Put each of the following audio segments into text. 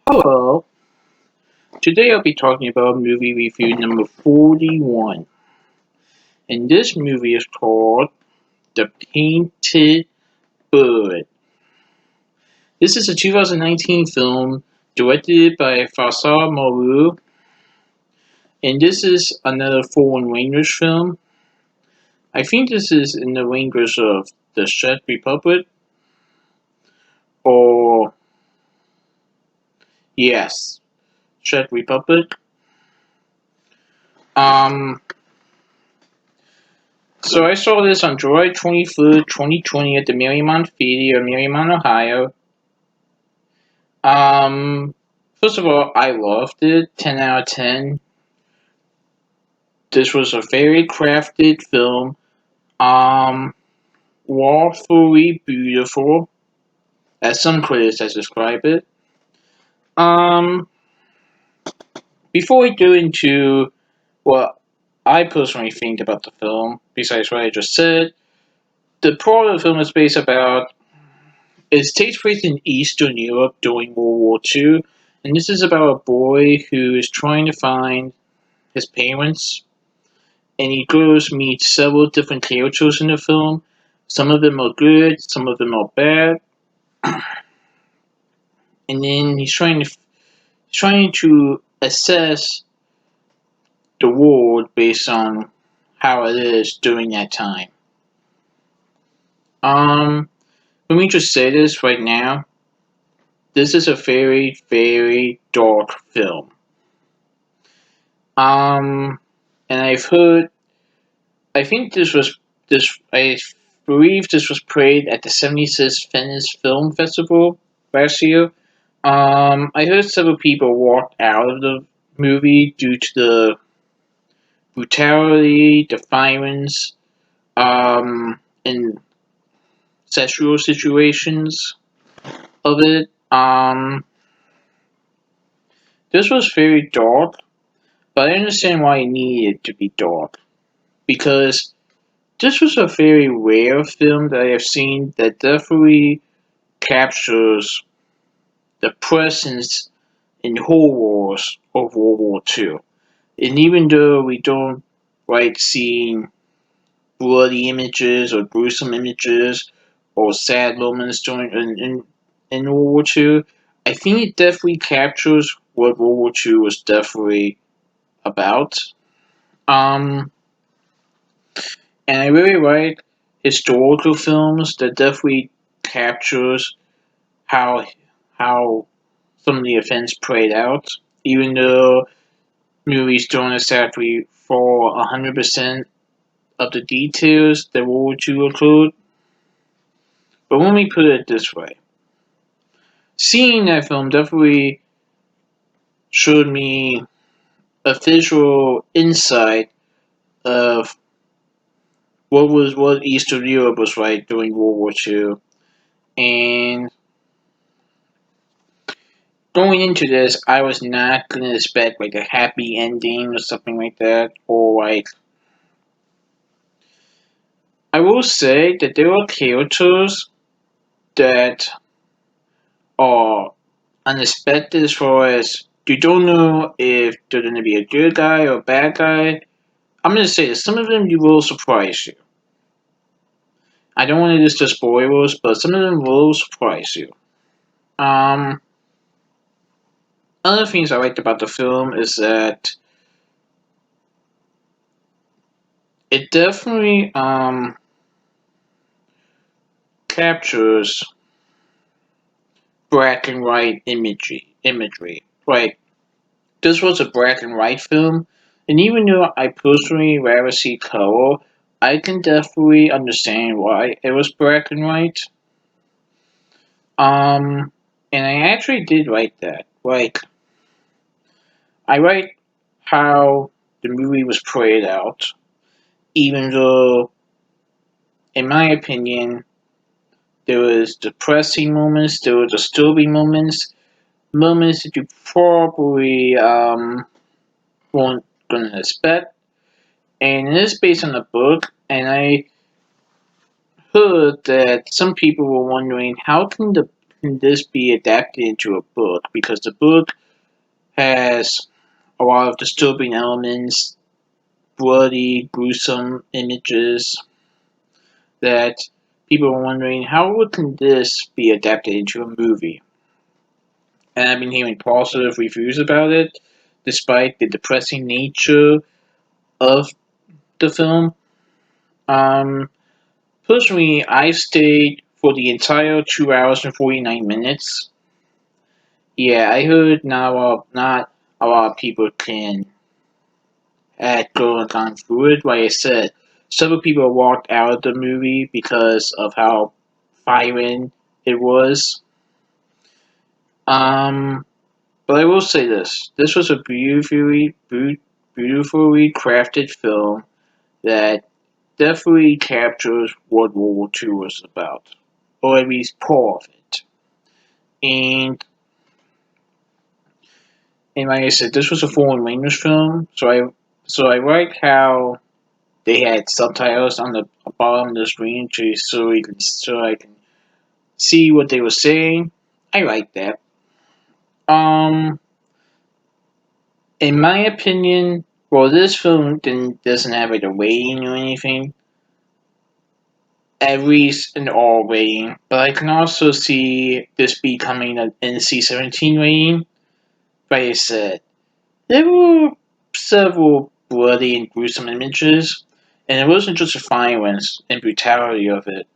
Hello, today I'll be talking about movie review number 41. And this movie is called The Painted Bird. This is a 2019 film directed by Farsah Malu. And this is another foreign language film. I think this is in the language of the Czech Republic. Or, yes, Czech Republic. So I saw this on July 23rd, 2020 at the Mariemont Theatre, Mariemont, Ohio. First of all, I loved it. 10 out of 10. This was a very crafted film. Wonderfully beautiful, as some critics have described it. Before we go into what I personally think about the film, besides what I just said, the plot of the film is based about. It takes place in Eastern Europe during World War II, and this is about a boy who is trying to find his parents, and he goes meet several different characters in the film. Some of them are good, some of them are bad, and then he's trying to assess the world based on how it is during that time. Let me just say this right now. This is a very, very dark film. And I've heard. I think I believe this was played at the 76th Venice Film Festival last year. I heard several people walked out of the movie due to the brutality, the violence, and sexual situations of it. This was very dark, but I understand why it needed to be dark. Because this was a very rare film that I have seen that definitely captures the presence and horrors of World War II. And even though we don't like seeing bloody images or gruesome images or sad moments during in World War II, I think it definitely captures what World War II was definitely about. Um, and I really like historical films that definitely captures how how some of the events played out, even though movies don't exactly follow 100% of the details that World War II occurred. But let me put it this way. Seeing that film definitely showed me a visual insight of what Eastern Europe was like during World War II. And going into this, I was not gonna expect like a happy ending or something like that, or like I will say that there are characters that are unexpected as far as you don't know if they're gonna be a good guy or a bad guy. I'm gonna say that some of them you will surprise you. I don't want to list the spoilers, but some of them will surprise you. Um, Other things I liked about the film is that it definitely captures black and white imagery. Like this was a black and white film, and even though I personally rather see color, I can definitely understand why it was black and white. Um, and I actually did like that. Like I like how the movie was played out, even though, in my opinion, there was depressing moments, there were disturbing moments, moments that you probably weren't gonna expect. And it is based on a book, and I heard that some people were wondering how can the can this be adapted into a book? Because the book has a lot of disturbing elements, bloody, gruesome images that people are wondering how can this be adapted into a movie? And I've been hearing positive reviews about it, despite the depressing nature of the film. Um, Personally, I stayed for the entire 2 hours and 49 minutes. Yeah, I heard not a lot of people can go and gone through it. Like I said, several people walked out of the movie because of how violent it was. Um, but I will say this: this was a beautifully crafted film that definitely captures what World War II was about, or at least part of it. And and like I said, this was a foreign language film, so I like how they had subtitles on the bottom of the screen so I can see what they were saying. I like that. Um, in my opinion, well, this film doesn't have like a rating or anything, at least an R rating, but I can also see this becoming an NC-17 rating. Like I said, there were several bloody and gruesome images, and it wasn't just the violence and brutality of it.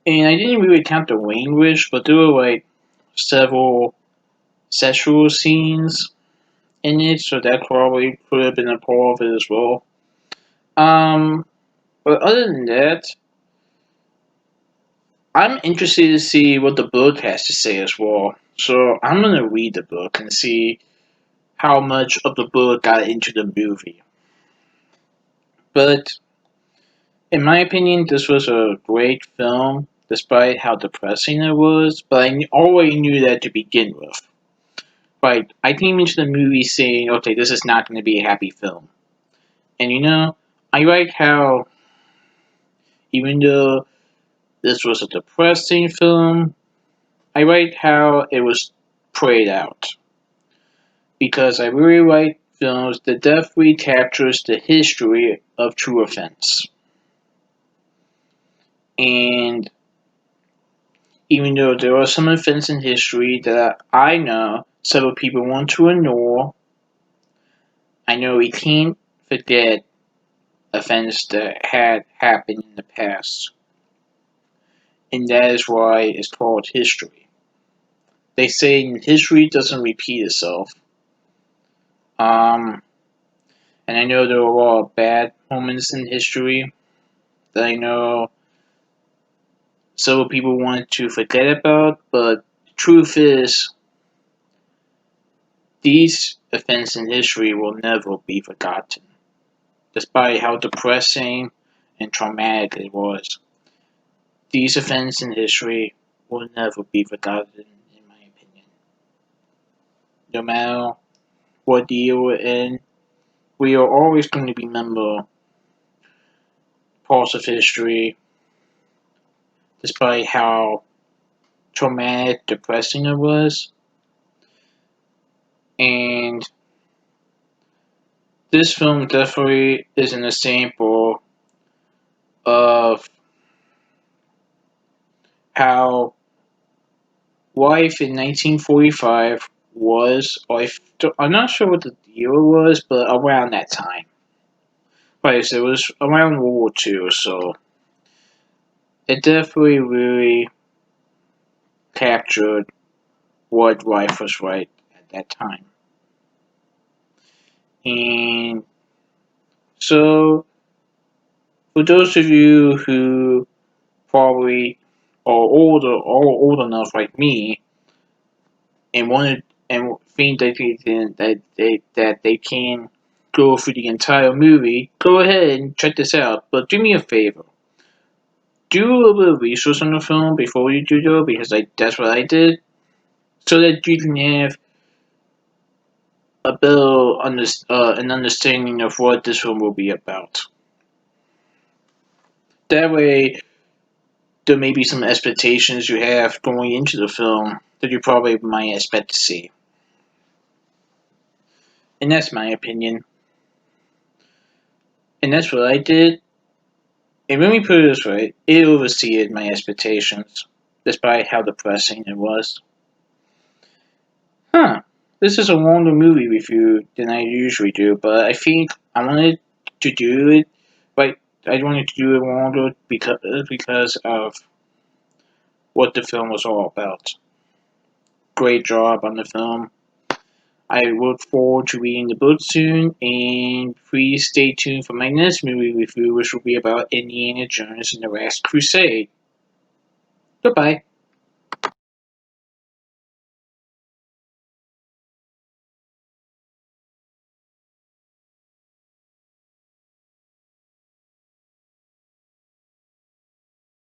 And I didn't really count the language, but there were like several sexual scenes in it, so that probably could have been a part of it as well. Um, but other than that, I'm interested to see what the book has to say as well. So I'm gonna read the book and see how much of the book got into the movie. But in my opinion, this was a great film, despite how depressing it was. But I already knew that to begin with. Like, I came into the movie saying, okay, this is not going to be a happy film. And I like how, even though this was a depressing film, I like how it was played out. Because I really like films that definitely captures the history of true events. And even though there are some events in history that I know several people want to ignore, I know we can't forget events that had happened in the past. And that is why it's called history. They say history doesn't repeat itself. Um, and I know there are a lot of bad moments in history that I know several people want to forget about, but the truth is, these events in history will never be forgotten, despite how depressing and traumatic it was. These events in history will never be forgotten, in my opinion. No matter what year we're in, we are always going to remember parts of history, despite how traumatic, depressing it was. And this film definitely is an example of how life in 1945 was. I'm not sure what the year was, but around that time. Right, so it was around World War II, so it definitely really captured what life was like at that time. And so, for those of you who probably are old enough like me, and wanted and think that they can go through the entire movie, go ahead and check this out. But do me a favor, do a little bit of research on the film before you do though, because that's what I did, so that you can have a better an understanding of what this film will be about. That way, there may be some expectations you have going into the film that you probably might expect to see. And that's my opinion. And that's what I did. And let me put it this way, it overseeded my expectations, despite how depressing it was. This is a longer movie review than I usually do, but I think I wanted to do it, but I wanted to do it longer because of what the film was all about. Great job on the film. I look forward to reading the book soon, and please stay tuned for my next movie review, which will be about Indiana Jones and the Last Crusade. Goodbye.